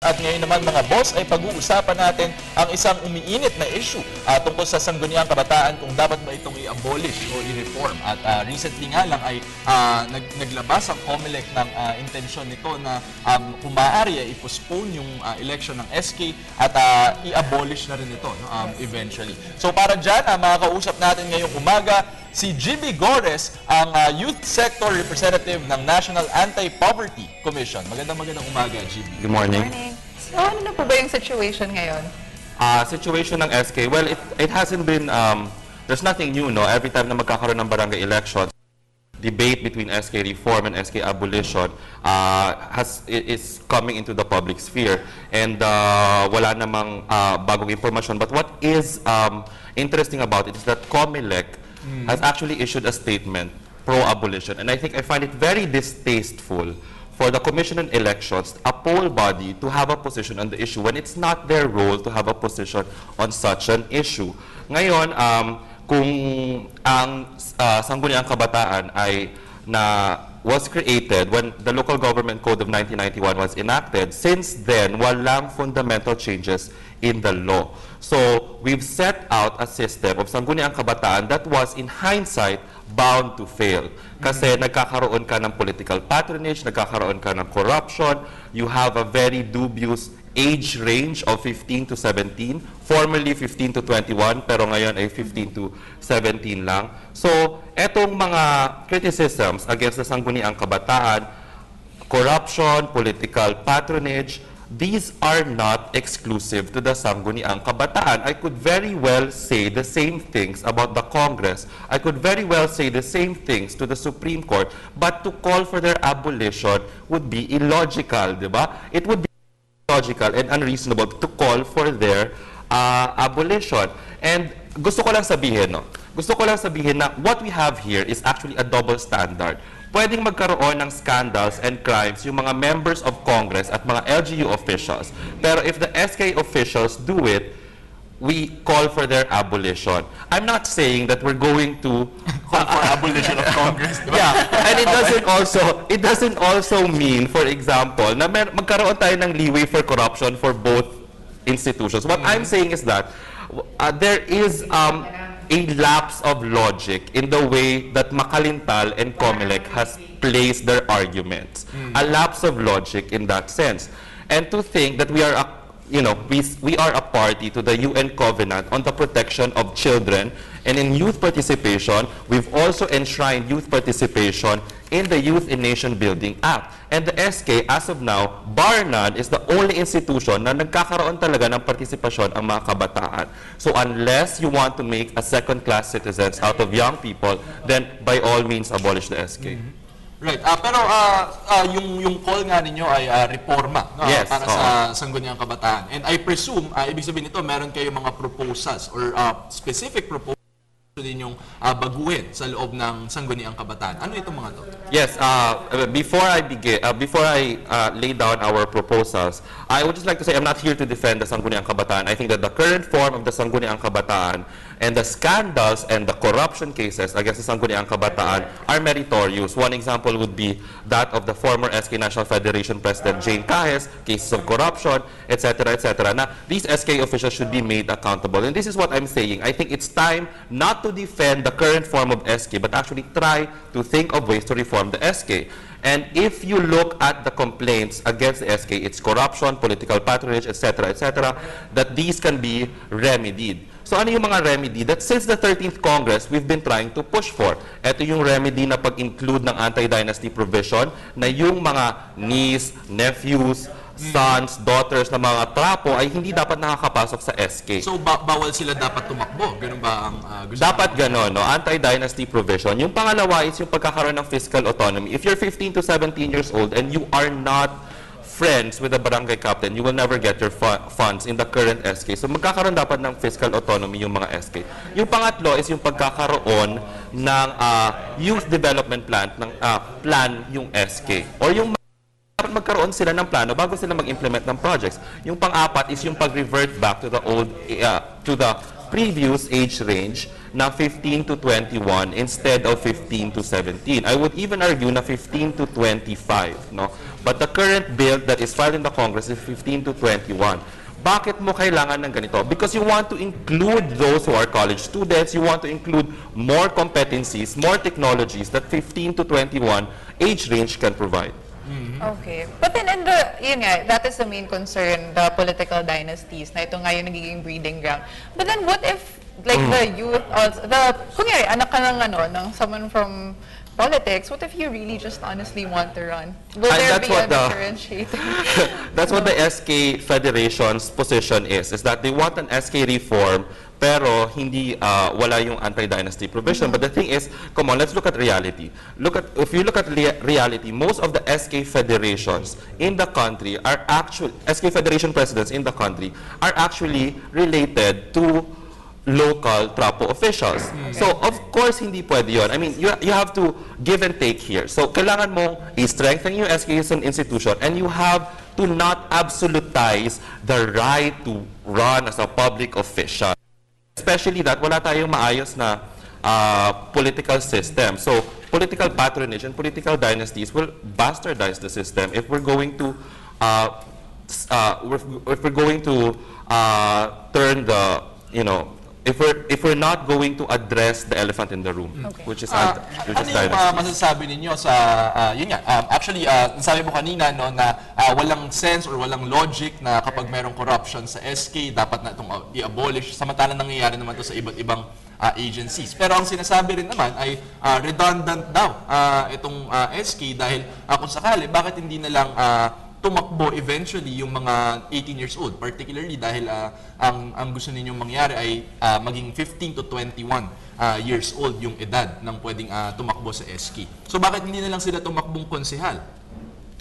At ngayon naman mga boss ay pag-uusapan natin ang isang umiinit na issue tungkol sa sangguniang kabataan kung dapat ba itong i-abolish o i-reform. At recently nga lang ay naglabas ang COMELEC ng intensyon nito na kung maaari ay i-postpone yung election ng SK at i-abolish na rin ito eventually. So para dyan, makakausap natin ngayong umaga si Gibby Gorres, ang Youth Sector Representative ng National Anti-Poverty Commission. Magandang umaga, Gibby. Good morning. So, ano na po ba yung situation ngayon? Situation ng SK, well, it hasn't been, there's nothing new, no? Every time na magkakaroon ng barangay elections, debate between SK reform and SK abolition is coming into the public sphere. And wala namang bagong information. But what is interesting about it is that COMELEC has actually issued a statement pro-abolition. And I think I find it very distasteful for the Commission on Elections, a poll body, to have a position on the issue when it's not their role to have a position on such an issue. Ngayon, kung ang Sangguniang Kabataan ay was created when the Local Government Code of 1991 was enacted, since then, walang fundamental changes in the law. So, we've set out a system of Sangguniang Kabataan that was, in hindsight, bound to fail. Kasi nagkakaroon ka ng political patronage, nagkakaroon ka ng corruption, you have a very dubious age range of 15 to 17, formerly 15 to 21, pero ngayon ay 15 to 17 lang. So, etong mga criticisms against the Sangguniang Kabataan, corruption, political patronage, these are not exclusive to the Sangguniang Kabataan. I could very well say the same things about the Congress. I could very well say the same things to the Supreme Court, but to call for their abolition would be illogical, di ba? It would be illogical and unreasonable to call for their abolition. And gusto ko lang sabihin, no? Gusto ko lang sabihin na what we have here is actually a double standard. Pwedeng magkaroon ng scandals and crimes yung mga members of Congress at mga LGU officials. Pero if the SK officials do it, we call for their abolition. I'm not saying that we're going to call for abolition of Congress. Diba? Yeah, and it doesn't also mean, for example, na magkaroon tayo ng leeway for corruption for both institutions. What I'm saying is that there is a lapse of logic in the way that Makalintal and COMELEC has placed their arguments. A lapse of logic in that sense. And to think that we are a party to the UN Covenant on the protection of children, and in youth participation, we've also enshrined youth participation in the Youth in Nation Building Act. And the SK, as of now, bar none, is the only institution na nagkakaroon talaga ng partisipasyon ang mga kabataan. So unless you want to make a second-class citizens out of young people, then by all means, abolish the SK. Right. Pero yung call nga ninyo ay reforma, no? Yes, para sa Sangguniang Kabataan. And I presume, ibig sabihin nito, meron kayo mga proposals or specific proposals ninyong baguhin sa loob ng Sangguniang Kabataan. Ano itong mga to? Yes, before I lay down our proposals, I would just like to say I'm not here to defend the Sangguniang Kabataan. I think that the current form of the Sangguniang Kabataan and the scandals and the corruption cases against the Sangguniang Kabataan are meritorious. One example would be that of the former SK National Federation President Jane Cajes, cases of corruption, etc., etc. Now, these SK officials should be made accountable. And this is what I'm saying. I think it's time not to defend the current form of SK, but actually try to think of ways to reform the SK. And if you look at the complaints against the SK, it's corruption, political patronage, etc., etc., that these can be remedied. So ano yung mga remedy that since the 13th Congress, we've been trying to push for? Ito yung remedy na pag-include ng anti-dynasty provision na yung mga niece, nephews, sons, daughters na mga trapo ay hindi dapat nakakapasok sa SK. So bawal sila dapat tumakbo? Ganun ba ang gusto? Dapat gano'n, no? Anti-dynasty provision. Yung pangalawa is yung pagkakaroon ng fiscal autonomy. If you're 15 to 17 years old and you are not friends with the barangay captain, you will never get your funds in the current SK. So magkakaroon dapat ng fiscal autonomy yung mga SK. Yung pangatlo is yung pagkakaroon ng youth development plan yung SK. Or yung dapat magkaroon sila ng plano bago sila mag-implement ng projects. Yung pang-apat is yung pag-revert back to the previous age range na 15 to 21 instead of 15 to 17. I would even argue na 15 to 25. No? But the current bill that is filed in the Congress is 15 to 21. Bakit mo kailangan ng ganito? Because you want to include those who are college students, you want to include more competencies, more technologies that 15 to 21 age range can provide. Okay. But then, yun nga, that is the main concern, the political dynasties, na ito nga yung nagiging breeding ground. But then, what if, like, the youth, also, kunyari, anak ka ng someone from politics, what if you really just honestly want to run? Will there be a differentiating? That's what the SK Federation's position is that they want an SK reform, pero hindi wala yung anti-dynasty provision. But the thing is, come on, let's look at reality. If you look at reality, most of the SK Federations in the country are SK Federation presidents in the country are actually related to local trapo officials. So, of course, hindi pwede yun. I mean, you have to give and take here. So, kailangan mong i-strengthen yung SK as an institution, and you have to not absolutize the right to run as a public official. Especially that wala tayong maayos na political system. So, political patronage and political dynasties will bastardize the system if we're going to turn the, if we're not going to address the elephant in the room, which is ano yung masasabi ninyo sa, yun nga, actually, sabi mo kanina, no, na walang sense or walang logic na kapag mayroong corruption sa SK, dapat na itong i-abolish, samantalang nangyayari naman to sa iba't ibang agencies. Pero ang sinasabi rin naman ay redundant daw itong SK dahil kung sakali, bakit hindi na lang tumakbo eventually yung mga 18 years old, particularly dahil ang gusto ninyong mangyari ay maging 15 to 21 years old yung edad ng pwedeng tumakbo sa SK. So bakit hindi na lang sila tumakbong konsehal?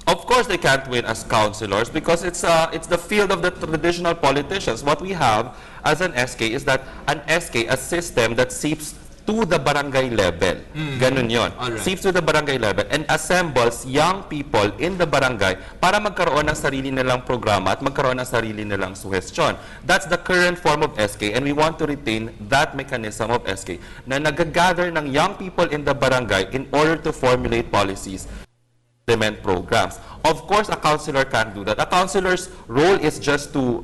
Of course, they can't win as councilors because it's the field of the traditional politicians. What we have as an SK is that an SK, a system that seeps to the barangay level. Ganun yun. Alright. Seeps to the barangay level and assembles young people in the barangay para magkaroon ng sarili nilang programa at magkaroon ng sarili nilang suhestyon. That's the current form of SK, and we want to retain that mechanism of SK na nag-gather ng young people in the barangay in order to formulate policies, implement programs. Of course, a councilor can't do that. A councilor's role is just to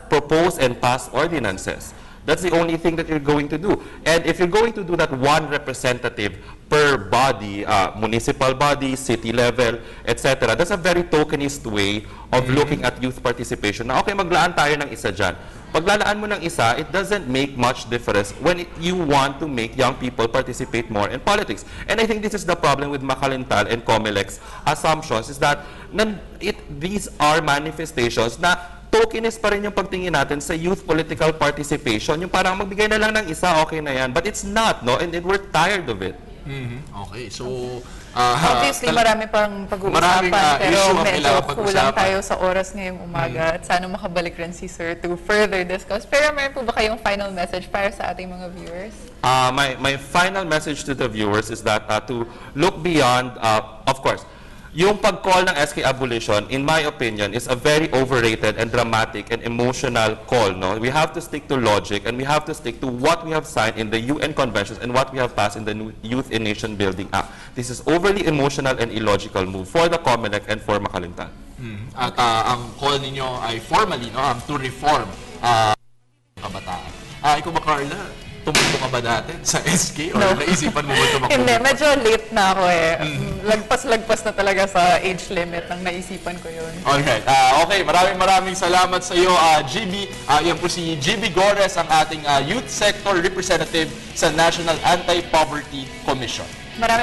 propose and pass ordinances. That's the only thing that you're going to do. And if you're going to do that one representative per body, municipal body, city level, etc., that's a very tokenist way of looking at youth participation. Na, okay, maglaan tayo ng isa dyan. Paglalaan mo ng isa, it doesn't make much difference when you want to make young people participate more in politics. And I think this is the problem with Makalintal and Comelec's assumptions, is that these are manifestations na tokenist pa rin yung pagtingin natin sa youth political participation. Yung parang magbigay na lang ng isa, okay na yan. But it's not, no? And we're tired of it. Okay, so obviously, marami pang pag-uusapan, pero medyo kulang tayo sa oras ngayong umaga at sana makabalik rin si Sir to further discuss. Pero meron po ba kayong final message para sa ating mga viewers? My final message to the viewers is that to look beyond, of course, yung pag-call ng SK abolition, in my opinion, is a very overrated and dramatic and emotional call. No? We have to stick to logic, and we have to stick to what we have signed in the UN conventions and what we have passed in the Youth in Nation Building Act. This is overly emotional and illogical move for the COMELEC and for Makalintal. At ang call ninyo ay formally, no, to reform kabataan. Ikaw ba, Carla? Tumakbo ka ba dati sa SK? Or naisipan mo ba tumakbo? Hindi, medyo late na ako eh. Lagpas na talaga sa age limit nang naisipan ko yun. Alright. Okay, maraming salamat sa iyo, Gibby. Yan po si Gibby Gorres, ang ating Youth Sector Representative sa National Anti-Poverty Commission. Maraming